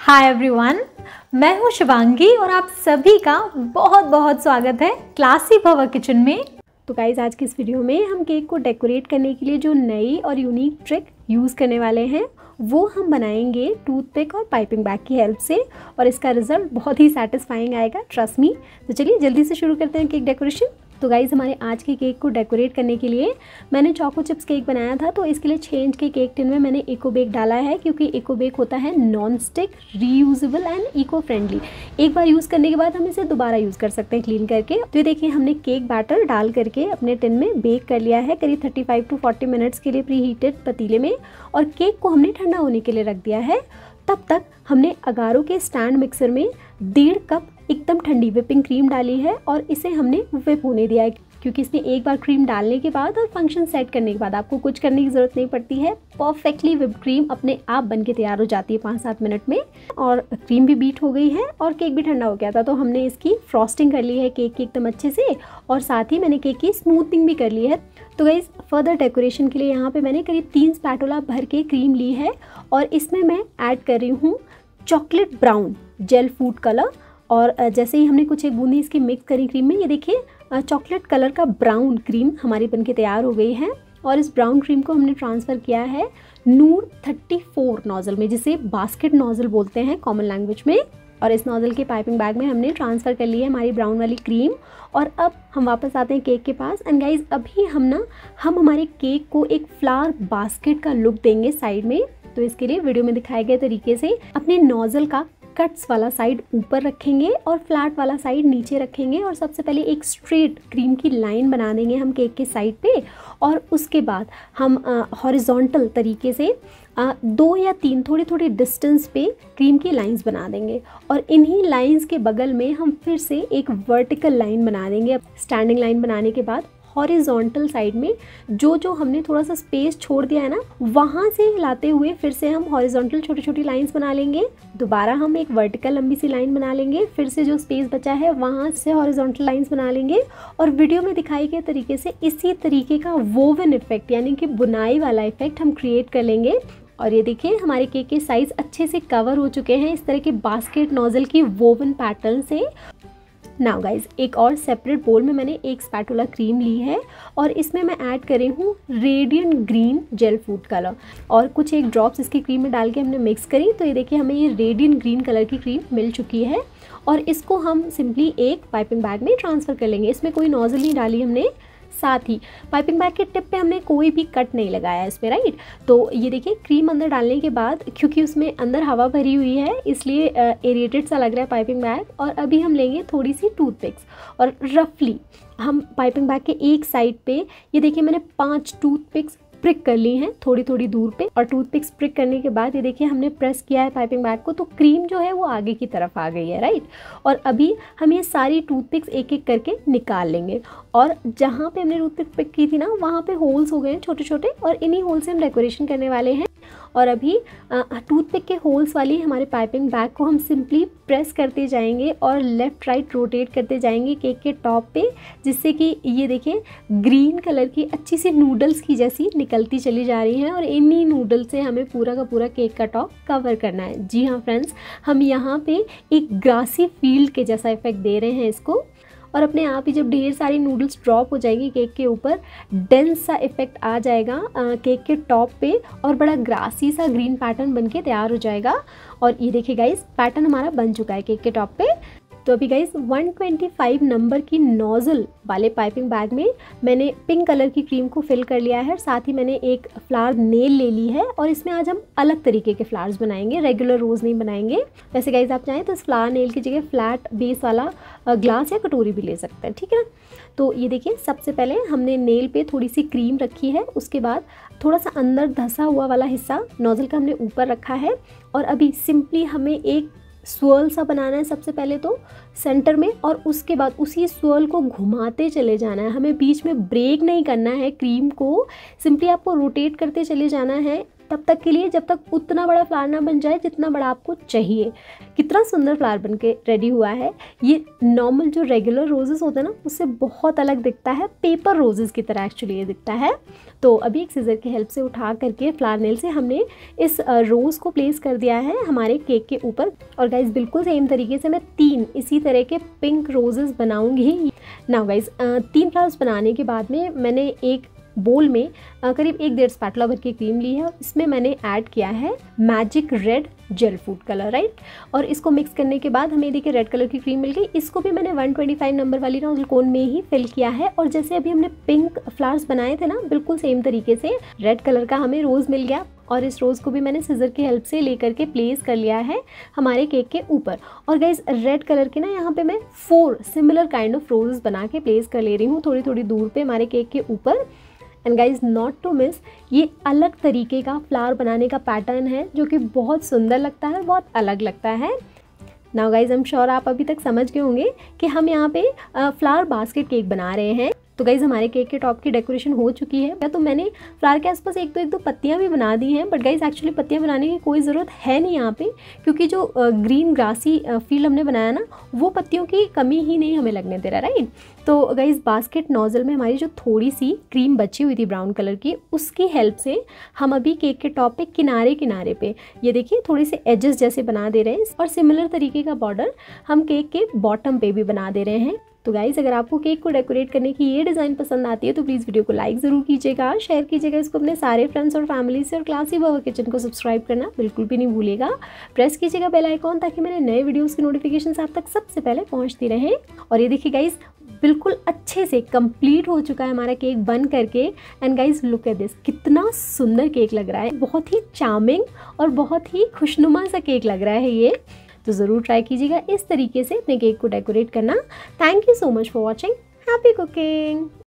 Hi everyone, मैं हूँ शिवांगी और आप सभी का बहुत बहुत स्वागत है क्लासी भवा किचन में। तो गाइज आज की इस वीडियो में हम केक को डेकोरेट करने के लिए जो नई और यूनिक ट्रिक यूज़ करने वाले हैं वो हम बनाएंगे टूथपिक और पाइपिंग बैग की हेल्प से, और इसका रिजल्ट बहुत ही सेटिस्फाइंग आएगा, ट्रस्ट मी। तो चलिए जल्दी से शुरू करते हैं केक डेकोरेशन। तो गाइज़ हमारे आज के केक को डेकोरेट करने के लिए मैंने चोको चिप्स केक बनाया था, तो इसके लिए 6 इंच के केक टिन में मैंने इको बेक डाला है, क्योंकि इको बेक होता है non stick, reusable and eco friendly. एक बार यूज़ करने के बाद हम इसे दोबारा यूज़ कर सकते हैं क्लीन करके। तो ये देखिए हमने केक बैटर डाल करके अपने टिन में बेक कर लिया है करीब 35 to 40 मिनट्स के लिए प्री हीटेड पतीले में, और केक को हमने ठंडा होने के लिए रख दिया है। तब तक हमने अगारो के स्टैंड मिक्सर में 1.5 कप एकदम ठंडी व्हिपिंग क्रीम डाली है और इसे हमने व्हिप होने दिया है, क्योंकि इसमें एक बार क्रीम डालने के बाद और फंक्शन सेट करने के बाद आपको कुछ करने की ज़रूरत नहीं पड़ती है। परफेक्टली व्हिप क्रीम अपने आप बन के तैयार हो जाती है 5-7 मिनट में, और क्रीम भी बीट हो गई है और केक भी ठंडा हो गया था। तो हमने इसकी फ्रॉस्टिंग कर ली है केक की एकदम अच्छे से, और साथ ही मैंने केक की स्मूथिंग भी कर ली है। तो गाइस फर्दर डेकोरेशन के लिए यहाँ पे मैंने करीब 3 स्पैटुला भर के क्रीम ली है, और इसमें मैं ऐड कर रही हूँ chocolate brown gel food colour. और जैसे ही हमने कुछ एक बूंदी इसकी मिक्स करी क्रीम में, ये देखिए चॉकलेट कलर का ब्राउन क्रीम हमारी बनके तैयार हो गई है। और इस ब्राउन क्रीम को हमने ट्रांसफ़र किया है नूर 34 नोज़ल में, जिसे बास्केट नोज़ल बोलते हैं कॉमन लैंग्वेज में। और इस नोज़ल के पाइपिंग बैग में हमने ट्रांसफ़र कर ली है हमारी ब्राउन वाली क्रीम। और अब हम वापस आते हैं केक के पास। एंड गाइज अभी हम हमारे केक को एक फ्लावर बास्केट का लुक देंगे साइड में। तो इसके लिए वीडियो में दिखाए गए तरीके से अपने नोज़ल का कट्स वाला साइड ऊपर रखेंगे और फ्लैट वाला साइड नीचे रखेंगे, और सबसे पहले एक स्ट्रेट क्रीम की लाइन बना देंगे हम केक के साइड पे, और उसके बाद हम हॉरिजॉन्टल तरीके से 2 या 3 थोड़ी थोड़ी डिस्टेंस पे क्रीम की लाइंस बना देंगे, और इन्हीं लाइंस के बगल में हम फिर से एक वर्टिकल लाइन बना देंगे। स्टैंडिंग लाइन बनाने के बाद हॉरिजॉन्टल साइड में जो हमने थोड़ा सा स्पेस छोड़ दिया है ना, वहाँ से लाते हुए फिर से हम हॉरिजॉन्टल छोटी छोटी लाइंस बना लेंगे। दोबारा हम एक वर्टिकल लंबी सी लाइन बना लेंगे, फिर से जो स्पेस बचा है वहाँ से हॉरिजॉन्टल लाइंस बना लेंगे, और वीडियो में दिखाई गए तरीके से इसी तरीके का वोवन इफेक्ट यानी कि बुनाई वाला इफेक्ट हम क्रिएट कर लेंगे। और ये देखिए हमारे केक के साइज़ अच्छे से कवर हो चुके हैं इस तरह के बास्केट नोज़ल की वोवन पैटर्न से। नाउ गाइज एक और सेपरेट बोल में मैंने एक स्पैटुला क्रीम ली है, और इसमें मैं ऐड कर रही हूँ radiant green gel food colour, और कुछ एक ड्रॉप्स इसकी क्रीम में डाल के हमने मिक्स करी। तो ये देखिए हमें ये रेडियंट ग्रीन कलर की क्रीम मिल चुकी है, और इसको हम सिंपली एक पाइपिंग बैग में ट्रांसफ़र कर लेंगे। इसमें कोई नोज़ल नहीं डाली हमने, साथ ही पाइपिंग बैग के टिप पे हमने कोई भी कट नहीं लगाया है इसमें, राइट। तो ये देखिए क्रीम अंदर डालने के बाद, क्योंकि उसमें अंदर हवा भरी हुई है इसलिए एरिएटेड सा लग रहा है पाइपिंग बैग। और अभी हम लेंगे थोड़ी सी टूथपिक्स, और रफली हम पाइपिंग बैग के एक साइड पे, ये देखिए मैंने 5 टूथपिक्स प्रिक कर ली हैं थोड़ी थोड़ी दूर पे। और टूथपिक्स प्रिक करने के बाद ये देखिए हमने प्रेस किया है पाइपिंग बैग को, तो क्रीम जो है वो आगे की तरफ आ गई है, राइट। और अभी हम ये सारी टूथपिक्स एक एक करके निकाल लेंगे, और जहाँ पे हमने टूथपिक पिक की थी ना, वहाँ पे होल्स हो गए हैं छोटे छोटे, और इन्हीं होल से हम डेकोरेशन करने वाले हैं। और अभी टूथपिक के होल्स वाली हमारे पाइपिंग बैग को हम सिंपली प्रेस करते जाएंगे और लेफ़्ट राइट रोटेट करते जाएंगे केक के टॉप पे, जिससे कि ये देखिए ग्रीन कलर की अच्छी सी नूडल्स की जैसी निकलती चली जा रही हैं, और इन्हीं नूडल से हमें पूरा का पूरा केक का टॉप कवर करना है। जी हाँ फ्रेंड्स, हम यहाँ पे एक ग्रासी फील्ड के जैसा इफेक्ट दे रहे हैं इसको, और अपने आप ही जब ढेर सारी नूडल्स ड्रॉप हो जाएगी केक के ऊपर, डेंस सा इफेक्ट आ जाएगा केक के टॉप पे, और बड़ा ग्रासी सा ग्रीन पैटर्न बनके तैयार हो जाएगा। और ये देखिए गाइस पैटर्न हमारा बन चुका है केक के टॉप पे। तो अभी गाइस 125 नंबर की नोज़ल वाले पाइपिंग बैग में मैंने पिंक कलर की क्रीम को फिल कर लिया है, और साथ ही मैंने एक फ्लावर नेल ले ली है, और इसमें आज हम अलग तरीके के फ्लावर्स बनाएंगे, रेगुलर रोज़ नहीं बनाएंगे। वैसे गाइस आप चाहें तो इस फ्लावर नेल की जगह फ्लैट बेस वाला ग्लास या कटोरी भी ले सकते हैं, ठीक है। तो ये देखिए सबसे पहले हमने नेल पे थोड़ी सी क्रीम रखी है, उसके बाद थोड़ा सा अंदर धंसा हुआ वाला हिस्सा नोज़ल का हमने ऊपर रखा है, और अभी सिंपली हमें एक स्वर्ल सा बनाना है सबसे पहले तो सेंटर में, और उसके बाद उसी स्वर्ल को घुमाते चले जाना है। हमें बीच में ब्रेक नहीं करना है क्रीम को, सिंपली आपको रोटेट करते चले जाना है तब तक के लिए जब तक उतना बड़ा फ्लावर ना बन जाए जितना बड़ा आपको चाहिए। कितना सुंदर फ्लावर बन के रेडी हुआ है। ये नॉर्मल जो रेगुलर रोजेस होते हैं ना उससे बहुत अलग दिखता है, पेपर रोजेस की तरह एक्चुअली ये दिखता है। तो अभी एक सीजर की हेल्प से उठा करके फ्लावर नेल से हमने इस रोज़ को प्लेस कर दिया है हमारे केक के ऊपर। और गाइज बिल्कुल सेम तरीके से मैं 3 इसी तरह के पिंक रोजेस बनाऊंगी। नाउ गाइज 3 फ्लावर्स बनाने के बाद में मैंने एक बोल में करीब 1-1.5 स्पैटुला भर की क्रीम ली है और इसमें मैंने ऐड किया है magic red gel food colour, right. और इसको मिक्स करने के बाद हमें देखिए रेड कलर की क्रीम मिल गई। इसको भी मैंने 125 नंबर वाली नोजल कोन में ही फिल किया है। और जैसे अभी हमने पिंक फ्लावर्स बनाए थे ना, बिल्कुल सेम तरीके से रेड कलर का हमें रोज़ मिल गया और इस रोज़ को भी मैंने सिजर की हेल्प से लेकर के प्लेस कर लिया है हमारे केक के ऊपर। और गाइज रेड कलर के ना यहाँ पे मैं 4 सिमिलर काइंड ऑफ रोजेस बना के प्लेस कर ले रही हूँ थोड़ी थोड़ी दूर पे हमारे केक के ऊपर। And guys not to miss, ये अलग तरीके का फ्लावर बनाने का पैटर्न है जो कि बहुत सुंदर लगता है, बहुत अलग लगता है। Now guys I am sure आप अभी तक समझ गए होंगे कि हम यहाँ पे फ्लावर बास्केट केक बना रहे हैं। तो गाइज हमारे केक के टॉप की डेकोरेशन हो चुकी है। तो मैंने फ्लावर के आसपास एक दो पत्तियां भी बना दी हैं, बट गाइज एक्चुअली पत्तियां बनाने की कोई ज़रूरत है नहीं यहाँ पे, क्योंकि जो ग्रीन ग्रासी फील्ड हमने बनाया ना वो पत्तियों की कमी ही नहीं हमें लगने दे रहा, राइट। तो गाइज बास्केट नोजल में हमारी जो थोड़ी सी क्रीम बची हुई थी ब्राउन कलर की, उसकी हेल्प से हम अभी केक के टॉप पे किनारे किनारे पे ये देखिए थोड़े से एजेस जैसे बना दे रहे हैं और सिमिलर तरीके का बॉर्डर हम केक के बॉटम पे भी बना दे रहे हैं। तो गाइज अगर आपको केक को डेकोरेट करने की ये डिज़ाइन पसंद आती है तो प्लीज़ वीडियो को लाइक ज़रूर कीजिएगा, शेयर कीजिएगा इसको अपने सारे फ्रेंड्स और फैमिली से। और क्लासी भवा किचन को सब्सक्राइब करना बिल्कुल भी नहीं भूलिएगा। प्रेस कीजिएगा बेल आइकॉन ताकि मेरे नए वीडियोज़ की नोटिफिकेशन आप तक सबसे पहले पहुँचती रहें। और ये देखिए गाइज बिल्कुल अच्छे से कंप्लीट हो चुका है हमारा केक बन करके। And guys look at this, कितना सुंदर केक लग रहा है, बहुत ही चार्मिंग और बहुत ही खुशनुमा सा केक लग रहा है ये। तो ज़रूर ट्राई कीजिएगा इस तरीके से अपने केक को डेकोरेट करना। Thank you so much for watching, happy cooking.